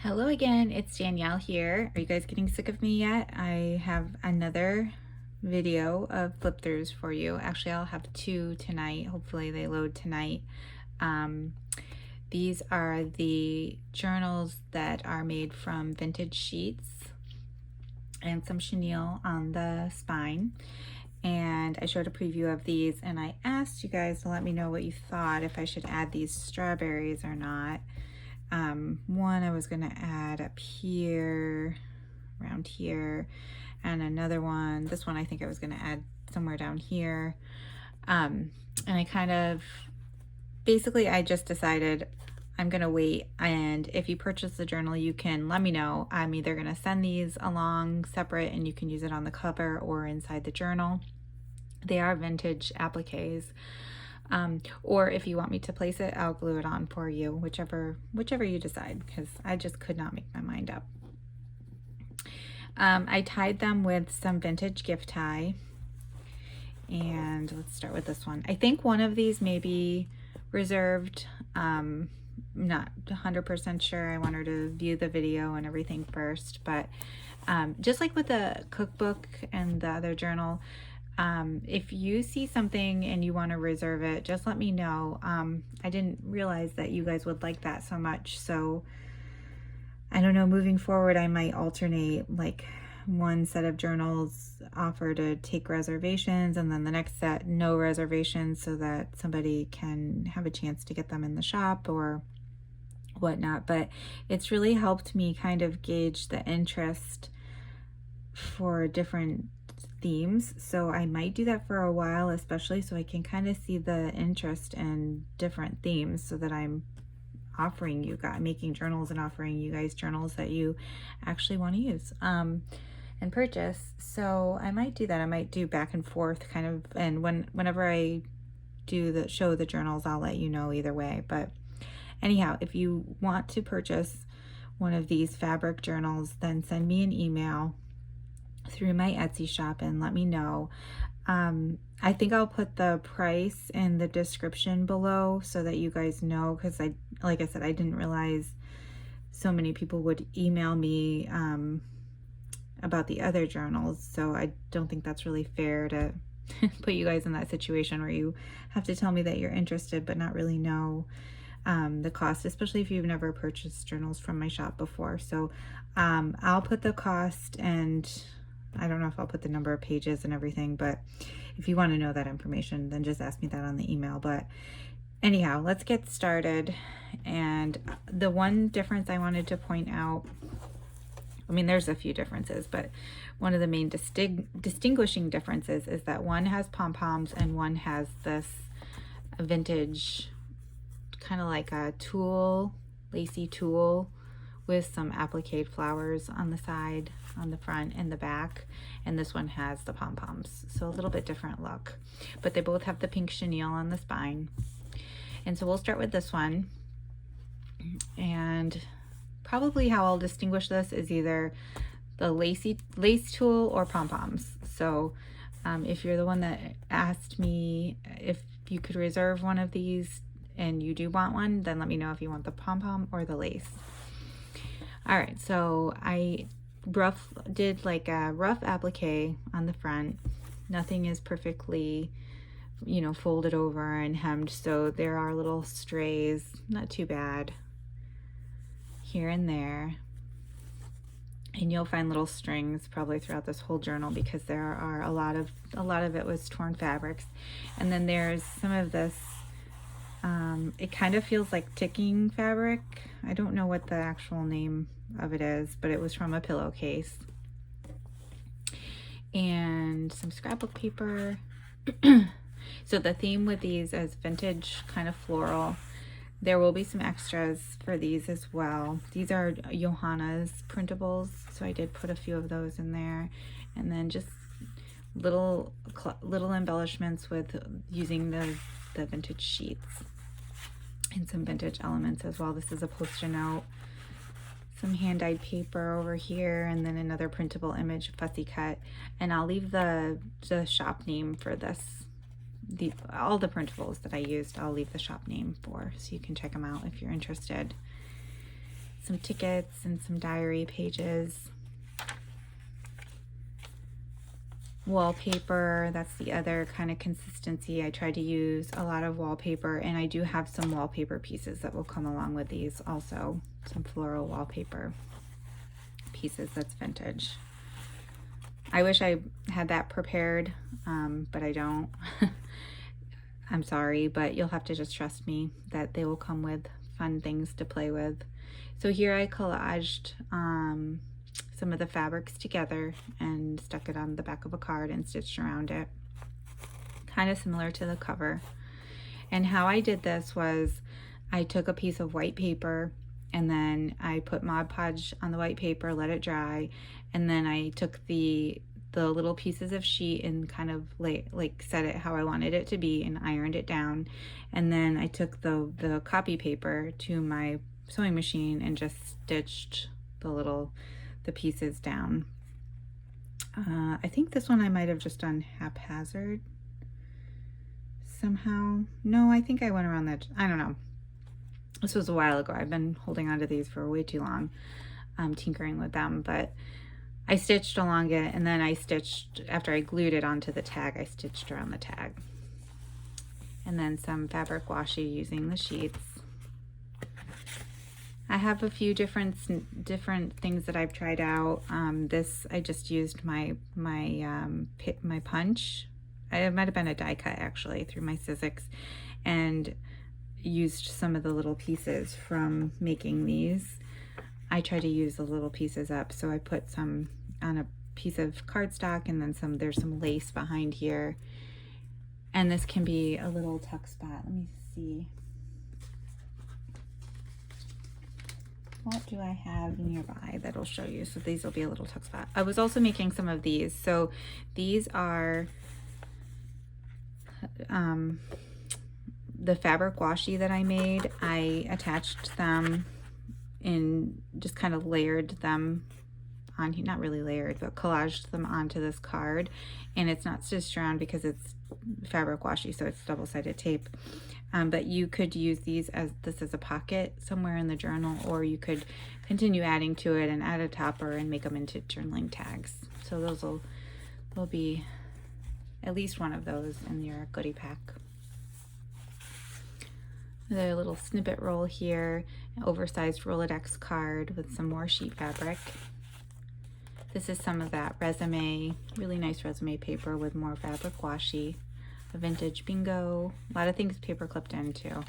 Hello again, it's Danielle here. Are you guys getting sick of me yet? I have another video of flip throughs for you. Actually, I'll have two tonight. Hopefully they load tonight. These are the journals that are made from vintage sheets and some chenille on the spine. And I showed a preview of these and I asked you guys to let me know what you thought, if I should add these strawberries or not. One I was gonna add up here, around here, and another one, this one I think I was gonna add somewhere down here. And I kind of, basically I just decided I'm gonna wait, and if you purchase the journal, you can let me know. I'm either gonna send these along separate and you can use it on the cover or inside the journal. They are vintage appliques. Or if you want me to place it, I'll glue it on for you, whichever you decide, because I just could not make my mind up. I tied them with some vintage gift tie, and let's start with this one. I think one of these may be reserved. Not 100% sure. I want her to view the video and everything first, but just like with the cookbook and the other journal, if you see something and you want to reserve it, just let me know. I didn't realize that you guys would like that so much, so I don't know, moving forward I might alternate, like one set of journals offer to take reservations and then the next set no reservations, so that somebody can have a chance to get them in the shop or whatnot. But it's really helped me kind of gauge the interest for different themes, so I might do that for a while, especially so I can kind of see the interest in different themes, so that I'm offering you guys, making journals and offering you guys journals that you actually want to use and purchase. So I might do that. I might do back and forth kind of, and whenever I do show the journals, I'll let you know either way. But anyhow, if you want to purchase one of these fabric journals, then send me an email through my Etsy shop and let me know. I think I'll put the price in the description below so that you guys know, because like I said, I didn't realize so many people would email me about the other journals, so I don't think that's really fair to put you guys in that situation where you have to tell me that you're interested but not really know the cost, especially if you've never purchased journals from my shop before. So I'll put the cost, and I don't know if I'll put the number of pages and everything, but if you want to know that information, then just ask me that on the email. But anyhow, let's get started. And the one difference I wanted to point out, I mean, there's a few differences, but one of the main distinguishing differences is that one has pom-poms and one has this vintage, kind of like a tulle, lacy tulle, with some applique flowers on the side, on the front and the back, and this one has the pom-poms, so a little bit different look, but they both have the pink chenille on the spine. And so we'll start with this one, and probably how I'll distinguish this is either the lace tulle or pom-poms. So if you're the one that asked me if you could reserve one of these and you do want one, then let me know if you want the pom-pom or the lace. All right, so I did like a rough applique on the front. Nothing is perfectly, you know, folded over and hemmed, so there are little strays, not too bad, here and there. And you'll find little strings probably throughout this whole journal, because there are a lot of it was torn fabrics. And then there's some of this, it kind of feels like ticking fabric. I don't know what the actual name of it is, but it was from a pillowcase. And some scrapbook paper. So the theme with these is vintage, kind of floral. There will be some extras for these as well. These are Johanna's printables, so I did put a few of those in there. And then just little embellishments with using the vintage sheets and some vintage elements as well. This is a post-it note, some hand-dyed paper over here, and then another printable image, fussy cut. And I'll leave the shop name for this. All the printables that I used, I'll leave the shop name for, so you can check them out if you're interested. some tickets and some diary pages. Wallpaper, that's the other kind of consistency. I try to use a lot of wallpaper, and I do have some wallpaper pieces that will come along with these also. Some floral wallpaper pieces that's vintage. I wish I had that prepared, but I don't. I'm sorry, but you'll have to just trust me that they will come with fun things to play with. So here I collaged some of the fabrics together and stuck it on the back of a card and stitched around it, kind of similar to the cover. And how I did this was I took a piece of white paper and then I put Mod Podge on the white paper, let it dry, and then I took the little pieces of sheet and kind of like set it how I wanted it to be and ironed it down. And then I took the copy paper to my sewing machine and just stitched the pieces down. I think this one I might have just done haphazard somehow. No, I think I went around that. I don't know. This was a while ago. I've been holding on to these for way too long, tinkering with them, but I stitched along it, and then I stitched, after I glued it onto the tag, I stitched around the tag. And then some fabric washi using the sheets. I have a few different things that I've tried out. This, I just used my punch. It might have been a die cut actually through my Sizzix, and used some of the little pieces from making these. I try to use the little pieces up, so I put some on a piece of cardstock, and then there's some lace behind here. And this can be a little tuck spot. Let me see. What do I have nearby that'll show you? So these will be a little tuck spot. I was also making some of these. So these are the fabric washi that I made. I attached them and just kind of layered them on, not really layered, but collaged them onto this card. And it's not stitched around because it's fabric washi, so it's double-sided tape. But you could use these as a pocket somewhere in the journal, or you could continue adding to it and add a topper and make them into journaling tags. So those will be at least one of those in your goodie pack. Another little snippet roll here, an oversized Rolodex card with some more sheet fabric. This is some of that resume, really nice resume paper with more fabric washi. A vintage bingo, a lot of things paper clipped into.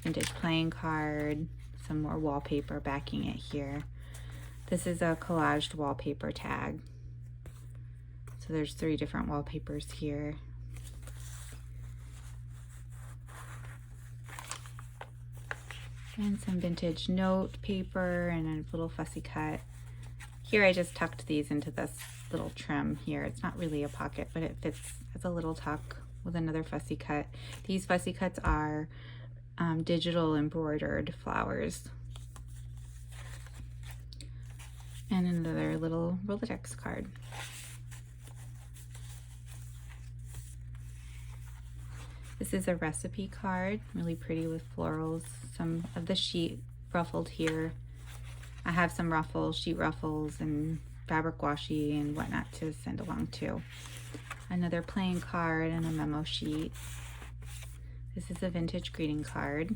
Vintage playing card, some more wallpaper backing it here. This is a collaged wallpaper tag. So there's 3 different wallpapers here. And some vintage note paper and a little fussy cut. Here I just tucked these into this little trim here. It's not really a pocket, but it fits as a little tuck with another fussy cut. These fussy cuts are digital embroidered flowers. And another little Rolodex card. This is a recipe card, really pretty with florals. Some of the sheet ruffled here. I have some ruffles, sheet ruffles, and fabric washi and whatnot to send along too. Another playing card and a memo sheet. This is a vintage greeting card.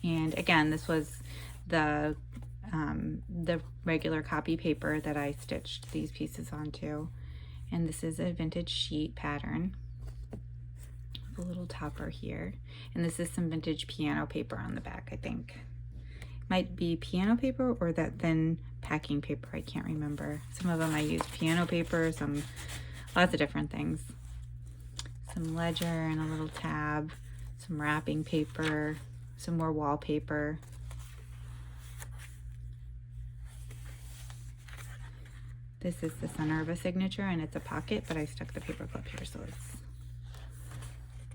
And again, this was the regular copy paper that I stitched these pieces onto. And this is a vintage sheet pattern with a little topper here. And this is some vintage piano paper on the back, I think. Might be piano paper or that thin packing paper, I can't remember. Some of them I used piano paper, lots of different things. Some ledger and a little tab, some wrapping paper, some more wallpaper. This is the center of a signature and it's a pocket, but I stuck the paper clip here, so it's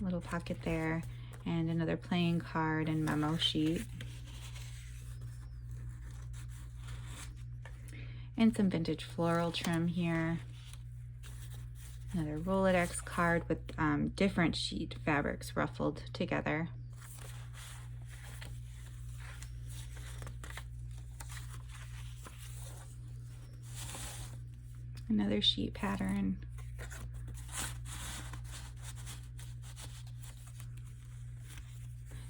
a little pocket there. And another playing card and memo sheet. And some vintage floral trim here. Another Rolodex card with different sheet fabrics ruffled together. Another sheet pattern.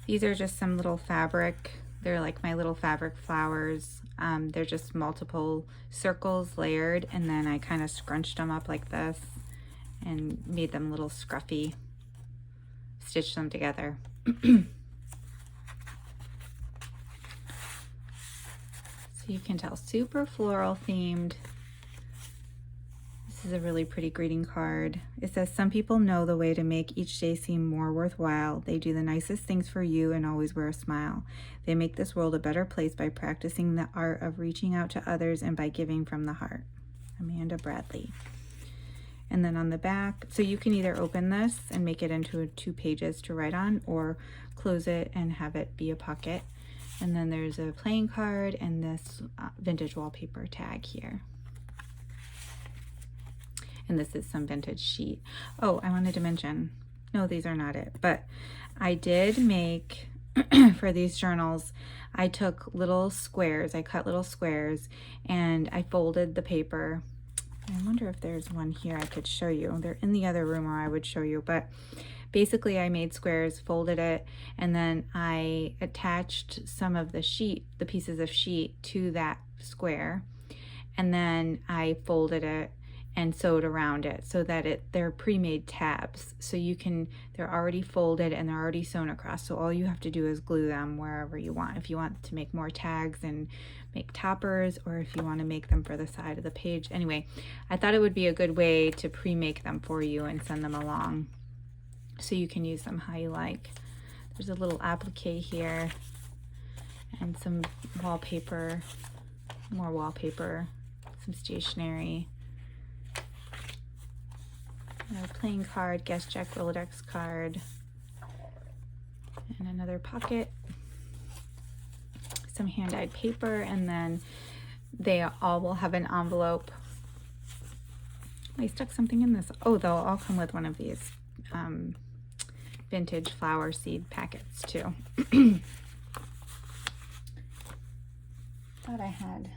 These are just some little fabric. They're like my little fabric flowers. They're just multiple circles layered, and then I kind of scrunched them up like this and made them a little scruffy. Stitched them together. So you can tell, super floral themed. This is a really pretty greeting card. It says, some people know the way to make each day seem more worthwhile. They do the nicest things for you and always wear a smile. They make this world a better place by practicing the art of reaching out to others and by giving from the heart. Amanda Bradley. And then on the back, so you can either open this and make it into 2 pages to write on, or close it and have it be a pocket. And then there's a playing card and this vintage wallpaper tag here. And this is some vintage sheet. Oh, I wanted to mention, no, these are not it, but I did make, for these journals, I took little squares, I cut little squares, and I folded the paper. I wonder if there's one here I could show you. They're in the other room, or I would show you, but basically I made squares, folded it, and then I attached some of the sheet, the pieces of sheet, to that square, and then I folded it and sewed around it so that they're pre-made tabs. So you can, they're already folded and they're already sewn across. So all you have to do is glue them wherever you want. If you want to make more tags and make toppers, or if you want to make them for the side of the page. Anyway, I thought it would be a good way to pre-make them for you and send them along so you can use them how you like. There's a little applique here and some wallpaper, more wallpaper, some stationery. A playing card, guest check, Rolodex card, and another pocket, some hand-dyed paper, and then they all will have an envelope. I stuck something in this. Oh, they'll all come with one of these vintage flower seed packets too. Thought I had.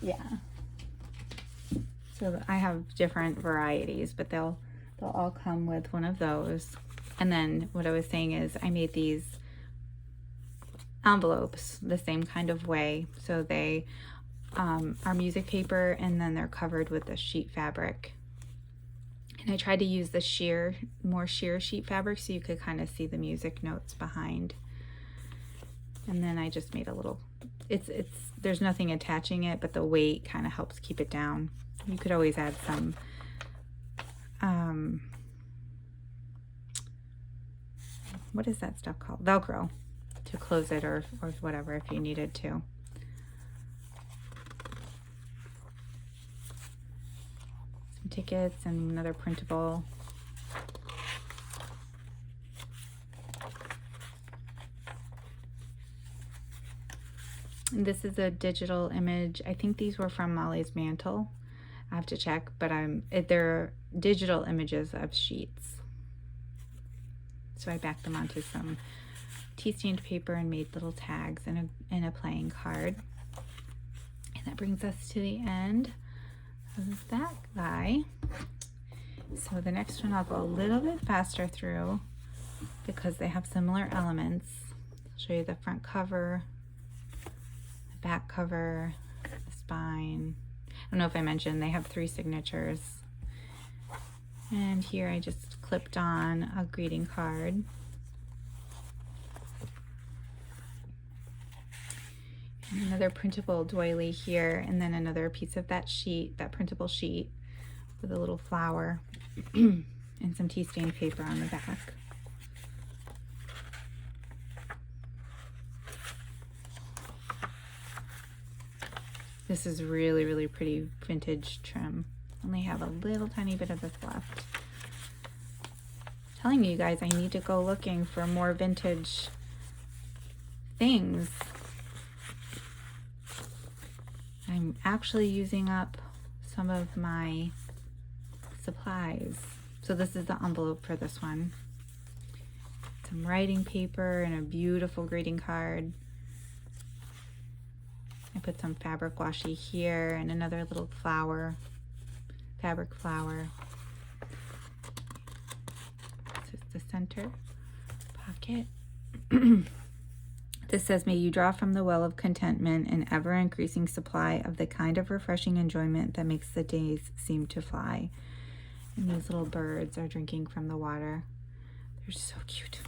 Yeah. So I have different varieties, but they'll all come with one of those. And then what I was saying is I made these envelopes the same kind of way. So they are music paper, and then they're covered with the sheet fabric. And I tried to use the more sheer sheet fabric so you could kind of see the music notes behind. And then I just made a little, there's nothing attaching it, but the weight kind of helps keep it down. You could always add some what is that stuff called? Velcro to close it, or whatever if you needed to. Some tickets and another printable. And this is a digital image. I think these were from MollysMantel. I have to check, but they're digital images of sheets. So I backed them onto some tea stained paper and made little tags in a playing card. And that brings us to the end of that guy. So the next one I'll go a little bit faster through because they have similar elements. I'll show you the front cover, the back cover, the spine. I don't know if I mentioned they have 3 signatures. And here I just clipped on a greeting card. And another printable doily here, and then another piece of that sheet, that printable sheet with a little flower and some tea stained paper on the back. This is really, really pretty vintage trim. Only have a little tiny bit of this left. I'm telling you guys, I need to go looking for more vintage things. I'm actually using up some of my supplies. So this is the envelope for this one. Some writing paper and a beautiful greeting card. I put some fabric washi here and another little flower, fabric flower. This is the center pocket. This says, may you draw from the well of contentment an ever-increasing supply of the kind of refreshing enjoyment that makes the days seem to fly. And these little birds are drinking from the water. They're so cute.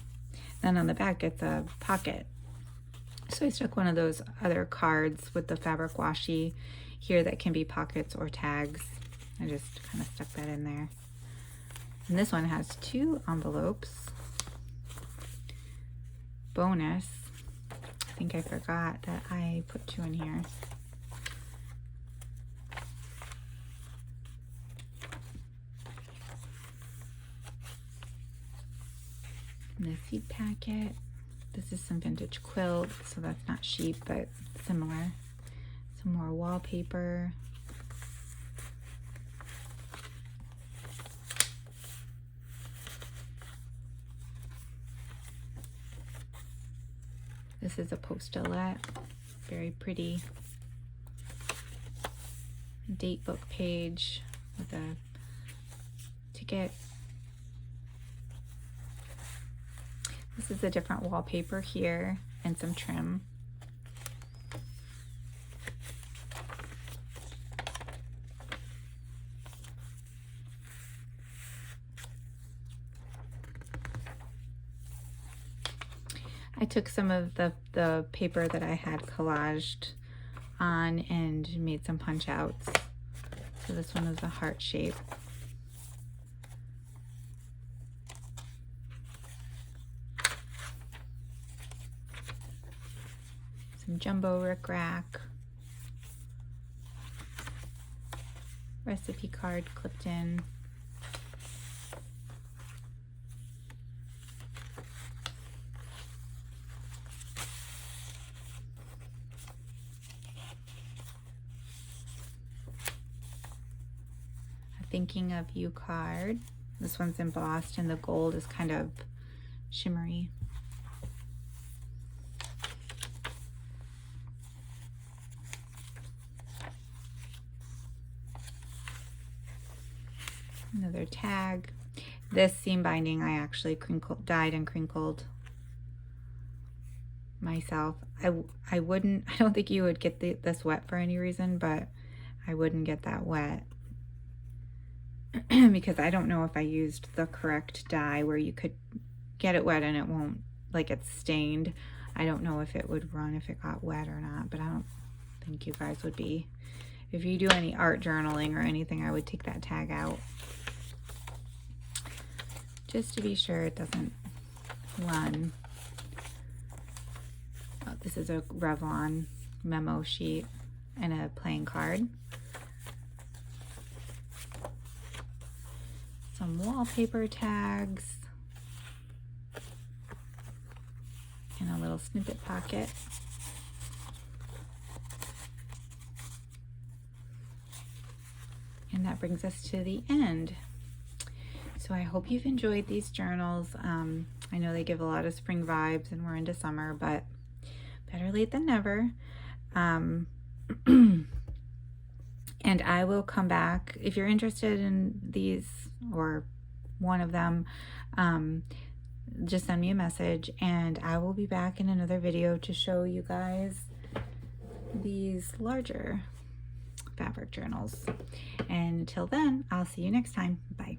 Then on the back, it's a pocket. So I stuck one of those other cards with the fabric washi here that can be pockets or tags. I just kind of stuck that in there. And this one has 2 envelopes. Bonus. I think I forgot that I put 2 in here. And the seed packet. This is some vintage quilt, so that's not sheep, but similar. Some more wallpaper. This is a post-it, very pretty. Date book page with a ticket. This is a different wallpaper here and some trim. I took some of the paper that I had collaged on and made some punch outs. So this one is a heart shape. Some jumbo rickrack. Recipe card clipped in. Thinking of You card. This one's embossed and the gold is kind of shimmery. Another tag. This seam binding I actually dyed and crinkled myself. I don't think you would get this wet for any reason, but I wouldn't get that wet. Because I don't know if I used the correct dye where you could get it wet and it won't, like it's stained. I don't know if it would run if it got wet or not, but I don't think you guys would be. If you do any art journaling or anything, I would take that tag out. Just to be sure it doesn't run. Oh, this is a Revlon memo sheet and a playing card. Some wallpaper tags and a little snippet pocket. And that brings us to the end. So I hope you've enjoyed these journals. I know they give a lot of spring vibes and we're into summer, but better late than never. And I will come back if you're interested in these or one of them. Just send me a message and I will be back in another video to show you guys these larger fabric journals. And until then, I'll see you next time. Bye.